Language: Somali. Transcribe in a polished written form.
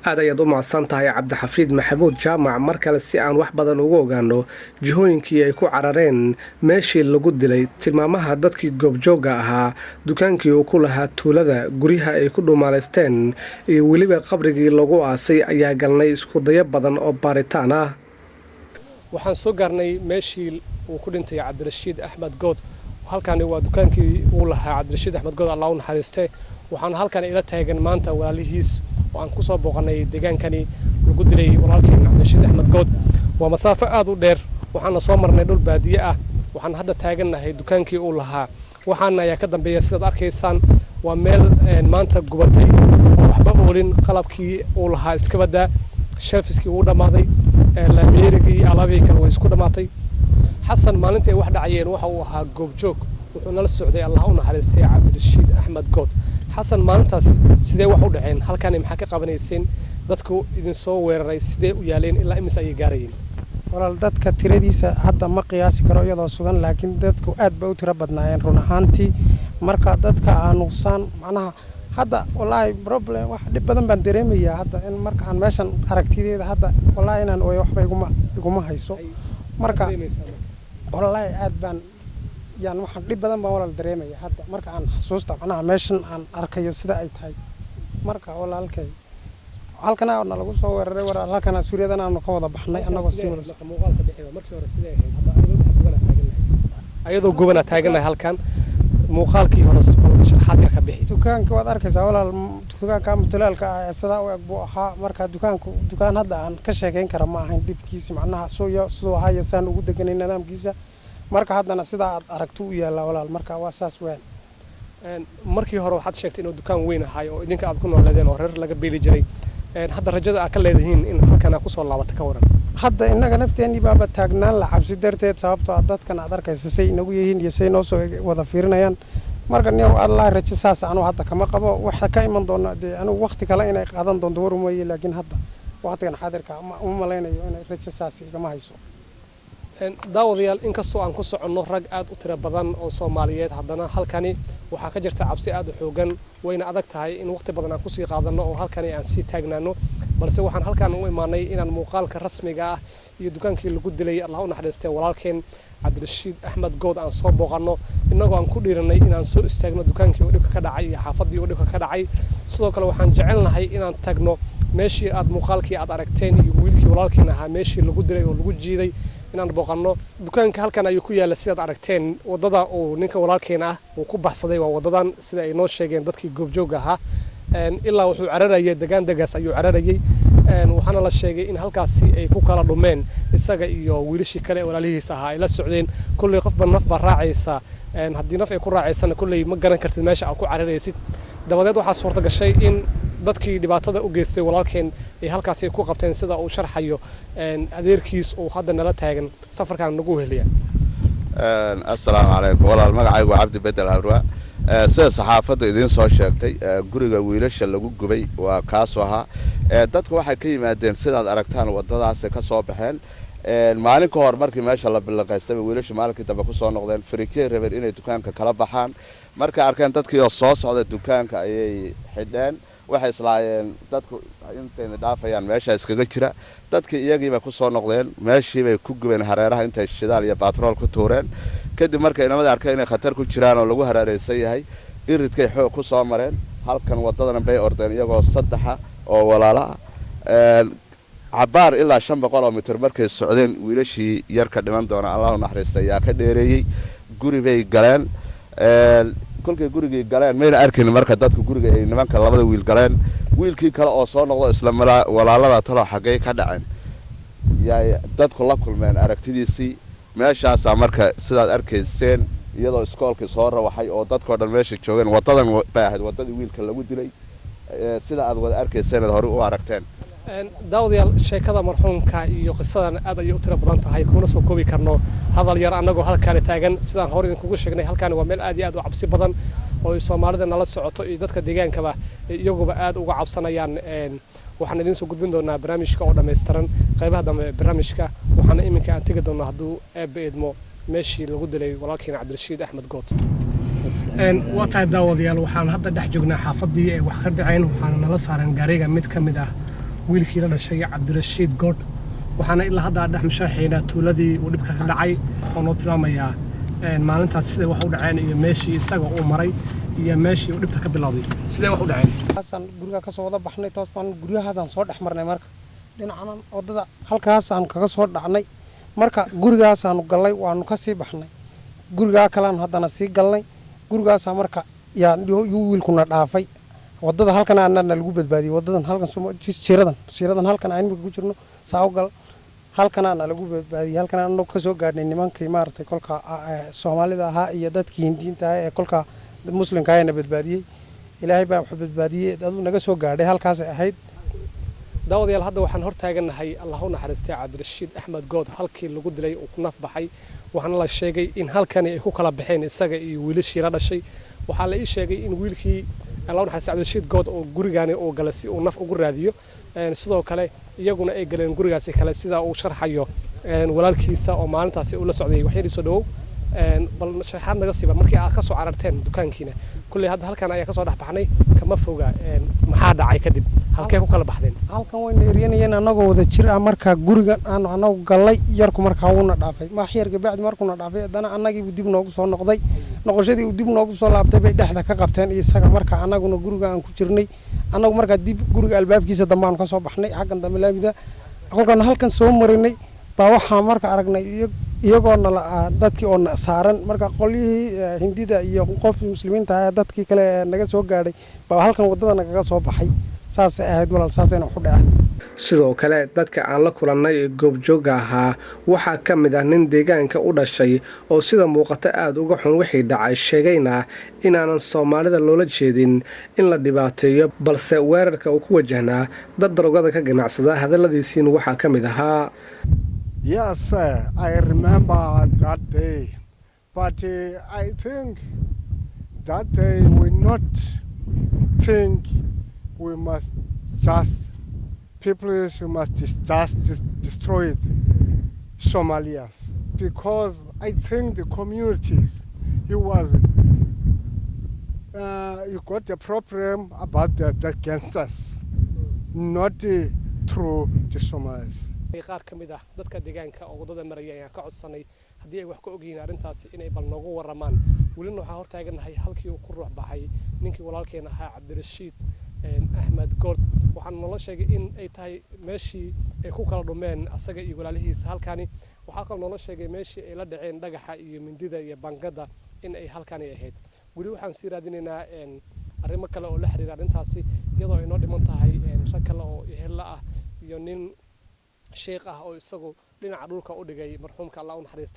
aad ayaad u mahadsan tahay cabdixafiid maxamuud jaamac mar kale si aan wax badan ugu ogaano jihooyinkii ay ku carareen meeshii lagu dilay tilmaamaha dadkii goobjoogga ahaa dukaankii uu ku lahaa tuulada guryaha ay ku dhuumaalaysteen iyo weliba qabrigii lagu aasay ayaa galnay iskudayo badan oo baaritaan ah. waxaan soo gaarnay meeshii uu ku dhintay cabdirashiid axmed good. halkani waa dukaankii uu lahaa cabdirashiid axmed good, allah u naxariiste. waxaan halkan ila taagan maanta walaalihiis oo aan ku soo booqanay deegaankani lagu dilay walaalkeen cabdirashiid axmed good. waa masaafo aad u dheer, waxaana soo marnay dhul baadiye ah. waxaan hadda taagannahay dukaankii uu lahaa. waxaana ayaa ka dambeeya sidaad arkaysaan waa meel maanta gubatay oo waxba oolin. qalabkii uu lahaa iska badaa, shelfiskii uu dhammaaday, laamyeerigii alaabihii kale way isku dhammaatay. xasan maalintii ay wax dhacayeen waxa uu ahaa goobjoog, wuxuu nala socday allah u naxariistay cabdirashiid axmed good. xasan maalintaas sidee wax u dhaceen? halkan maxaa ka qabanayseen? dadku idin soo weeraray sidee u yaaleen ilaa imis ayay gaarayeen? walaal dadka tiradiisa hadda ma qiyaasi karo iyadoo sugan, laakiin dadku aad bay u tiro badnaayeen run ahaantii. marka dadka aanuusaan macnaha hadda wallaahi problem wax dhib badan baan dareemayaa hadda in marka aan meeshan aragtideeda hadda wallaahi inaan ooyo waxba iguma hayso. marka wallaahi aad baan يعني waxaan dhib badan baan walaal dareemaya hadda marka aan xasuusta macnaha meeshan aan arkayo sida ay tahay. marka walaalkay halkan aan lagu soo weeraray halkan Suuriyadan aan ka wada baxnay anagoo si muuqaalka dhexda markii hore sidee ahayd hadda ayadoo gubana taaganahay halkan muuqaalkii hore sharaxaad yar ka bixi. dukaanka waad arkaysaa walaal, dukaanka mutulaalka ah sida uu ag buu ahaa. marka dukaan hadda aan ka sheekeyn kara ma ahayn dhibkiisa macnaha soo ahaa saan ugu deganay nidaamkiisa. marka haddana sida aad aragto u yaala walaal, marka waa saas weyn. markii hore waxaad sheegtay inuu dukaan weyn ahaa oo idinka aad ku nooleedeen oo reer laga beeli jiray. hadda rajada aad ka leedahiin in halkan aad ku soo laabato ka waran? hadda inaga nafteeni baaba taagnaan la cabsi darteed, sababtoo ah dadkan aad arkaysa say inagu yihiin iyo say noo soo wada fiirinayaan. marka niyow allah rajo saas anu hadda kama qabo. waxa ka iman doona anu waqti kale inay qaadan doonto warumaye, laakiin hadda waqtigan xaadirka uma malaynayo inay rajo saas igama hayso. daawadayaal inkastoo aan ku soconno rag aad u tiro badan oo Soomaaliyeed, haddana halkani waxaa ka jirta cabsi aad u xoogan. wayna adag tahay in waqti badan aan ku sii qaadanno oo halkani aan sii taagnaano, balse waxaan halkan u imaanay inaan muuqaalka rasmiga ah iyo dukaankii lagu dilay allah u naxariistay walaalkeen cabdirashiid axmed good aan soo booqanno, innagoo aan ku dhiiranay inaan soo istaagno dukaankii oo dhibka ka dhacay iyo xaafadii oo dhibka ka dhacay. sidoo kale waxaan jecelnahay inaan tagno meeshii aad muuqaalkii aad aragteen iyo wiilkii walaalkeen ahaa meeshii lagu dilay oo lagu jiiday inaan booqanno. dukaanka halkan ayuu ku yaala sidaad aragteen. wadada uu ninka walaalkeen ah uu ku baxsaday waa wadadan sida ay noo sheegeen dadkii goobjoogga ahaa. ilaa wuxuu cararayay degaas ayuu cararayay. waxaana la sheegay in halkaasi ay ku kala dhumeen isaga iyo wiilashii kale walaalihiis ahaa ay la socdeen. kulley qofba naf baa raacaysa, haddii naf ay ku raacaysana kulley ma garan kartid meesha aad ku cararaysid. dabadeed waxaa suurta gashay in dadkii dhibaatada u geystay walaalkeen ay halkaasi ku qabteen sida uu sharxayo adeerkiis oo hadda nala taagan safarkan nagu heliya. assalaamu calaykum walaal, magacaygu Cabdi Bedel Harwa. sida saxaafadda idin soo sheegtay guriga wiilasha lagu gubay waa kaas ahaa. dadku waxay ka yimaadeen sidaad aragtaan wadadaas ka soo baxeen. maalin ka hor markii meesha la bilaqaystay wiilasha maalinkii dambe ku soo noqdeen Firikey rabeen inay dukaanka kala baxaan. markay arkeen dadkii oo soo socda dukaanka ayay xidheen. waxay islaayeen dadku intayna dhaafayaan meesha iskaga jira. dadkii iyagiiba ku soo noqdeen, meeshii bay ku gubeen hareeraha intay shidaal iyo baatrool ku tuureen. kadib markay inamada arkeen inay khatar ku jiraan oo lagu hareeraysan yahay, iridkay xoog ku soo mareen. halkan wadadana bay ordeen iyagoo saddexa oo walaala ah. cabaar ilaa 500 mitir markay socdeen wiilashii yarka dhiman doona allah u naxariistay yaa ka dheereeyay. guri bay galeen. kolkay gurigii galeen mayna arkin marka dadku guriga ay nimanka labada wiil galeen. wiilkii kale oo soo noqdo isla walaalada talo xagee ka dhaceen yaay dadku la kulmeen aragtidiisii. meeshaas marka sidaad arkayseen iyadoo iskoolkii soo rawaxay oo dadkoo dhan meesha joogeen. wadadan bay ahayd wadadii wiilka lagu dilay sida aad wada arkayseen hore u aragteen. daawadayaal sheekada marxuumka iyo qisadan aad ay u tiro badan tahay, kuna soo koobi karno hadal yar anagoo halkaan taagan. sidaan hore idinkugu sheegnay halkaan waa meel aad iyo aad u cabsi badan oo Soomaalida nala socoto iyo dadka deegaankaba iyaguba aad uga cabsanayaan. waxaan idin soo gudbin doonaa barnaamijka oo dhameystiran qaybaha dambe barnaamijka. waxaana iminka aan tagi doonaa hadduu eebba idmo meeshii lagu dilay walaalkeen cabdirashiid axmed good. waa tahay daawadayaal, waxaan hadda dhex joognaa xaafadii ay wax ka dhaceen. waxaana nala saaran gaariga mid ka mid ah wiilkii la dhashay cabdirashiid good waxaana ilaa hadda dhex mushaaxeynaa tuuladii uu dhibka ka dhacay waxaan noo tilmaamayaa maalintaas sida wax u dhaceen iyo meeshii isaga uu maray iyo meeshii uu dhibta ka bilowday sidee wax u dhaceen hasan guriga ka soo wada baxnay toos baan guriyahaasan soo dhex marnay marka dhinacan wadada halkaasaan kaga soo dhacnay marka gurigaasaan galay waanu ka sii baxnay guriga kalaan haddana sii galnay gurigaas marka yaa wiilkuna dhaafay wadada halkan aanna lagu badbaadiyay wadadan halkan shiradan halkan aan ku jirno saawgal halkan aan lagu badbaadiyay halkan aan ka soo gaadhnay nimankii maartay kolka Soomaalida ahaa iyo dadkii Hindiinta ah ee kolka muslimka ayna badbaadiyay ilaahay baa wax badbaadiyay dad naga soo gaadhay halkaas ay ahayd daawadayaal hadda waxaan hor taaganahay Allahu naxariistay Cabdirashiid Axmed Good halkii lagu dilay oo ku naf baxay waxaan la sheegay in halkan ay ku kala baxeen isaga iyo wiilashii la dhashay waxa la ii sheegay in wiilkii Allahu naxariistay Cabdirashiid Good oo gurigaani oo galay si uu naf ugu raadiyo sidoo kale iyaguna ay galeen gurigaasi kale sida uu sharxayo walaalkiisa oo maalintaasi uu la socday wax yar soo dhaw bal sharaxaad naga siiba markii aad ka soo cararteen dukaankiina kulli hadda halkan ayaa ka soo dhax baxnay kama foga maxaa dhacay kadib halkee ku kala baxdeen halkan way neeriyanayeen anagoo wada jir ah marka guriga aan anagu galay yarku marka wuuna dhaafay ma xiyar gabadh markuna dhaafay dana anagii dib noogu soo noqday noqoshadii uu dib noogu soo laabtay bay dhexda ka qabteen isaga marka anaguna guriga aan ku jirnay anagu marka dib guriga albaabkiisa dambe aan ka soo baxnay xaqan dambe laabida halkan soo marinay baa waxa marka aragnay iyagoo dadkii oo saaran marka qolihii Hindida iyo qof muslimiinta ah dadkii kale naga soo gaadhay baa halkan wadada naga soo baxay saas ahayd walaal saasayna u dhacay sidoo kale dadka aan la kulannay goobjooga ahaa waxaa ka mid ah nin deegaanka u dhashay oo sida muuqata aad uga xun wixii dhacay sheegayna inaanan Soomaalida loola jeedin in la dhibaateeyo balse weerarka uu ku wajahnaa dad darogada ka ganacsada hadalladiisiina waxaa ka mid ahaa Yes, sir. I remember that day. But I think that day we not think we must just, people who must just destroy Somalia. Because I think the communities, you got a problem about the gangsters, not through the Somalis. qaar kamid ah dadka deegaanka oo wadada maraya ayaa ka codsanay hadii ay wax ka ogyihiin arintaasi inay bal noogu waramaan waliba waxa hor taaganahay halkii uu ku ruux baxay ninkii walaalkeena ahaa Cabdirashiid Axmed Good waxaan nala sheegay in ay tahay meeshii ay ku kala dhumeen asaga iyo walaalihiisa halkaani waxa kale nala sheegay meeshii ay la dhaceen dhagaxa iyo mindida iyo bangada in ay halkaani ahayd wali waxaan sii raadinaynaa arrimo kale oo la xiriira arintaasi iyadoo ay noo dhiman tahay rag kale oo ehla ah iyo nin sheekh ah oo isagu dhinaca dhulka u dhigay marxuumka Allah u naxariisto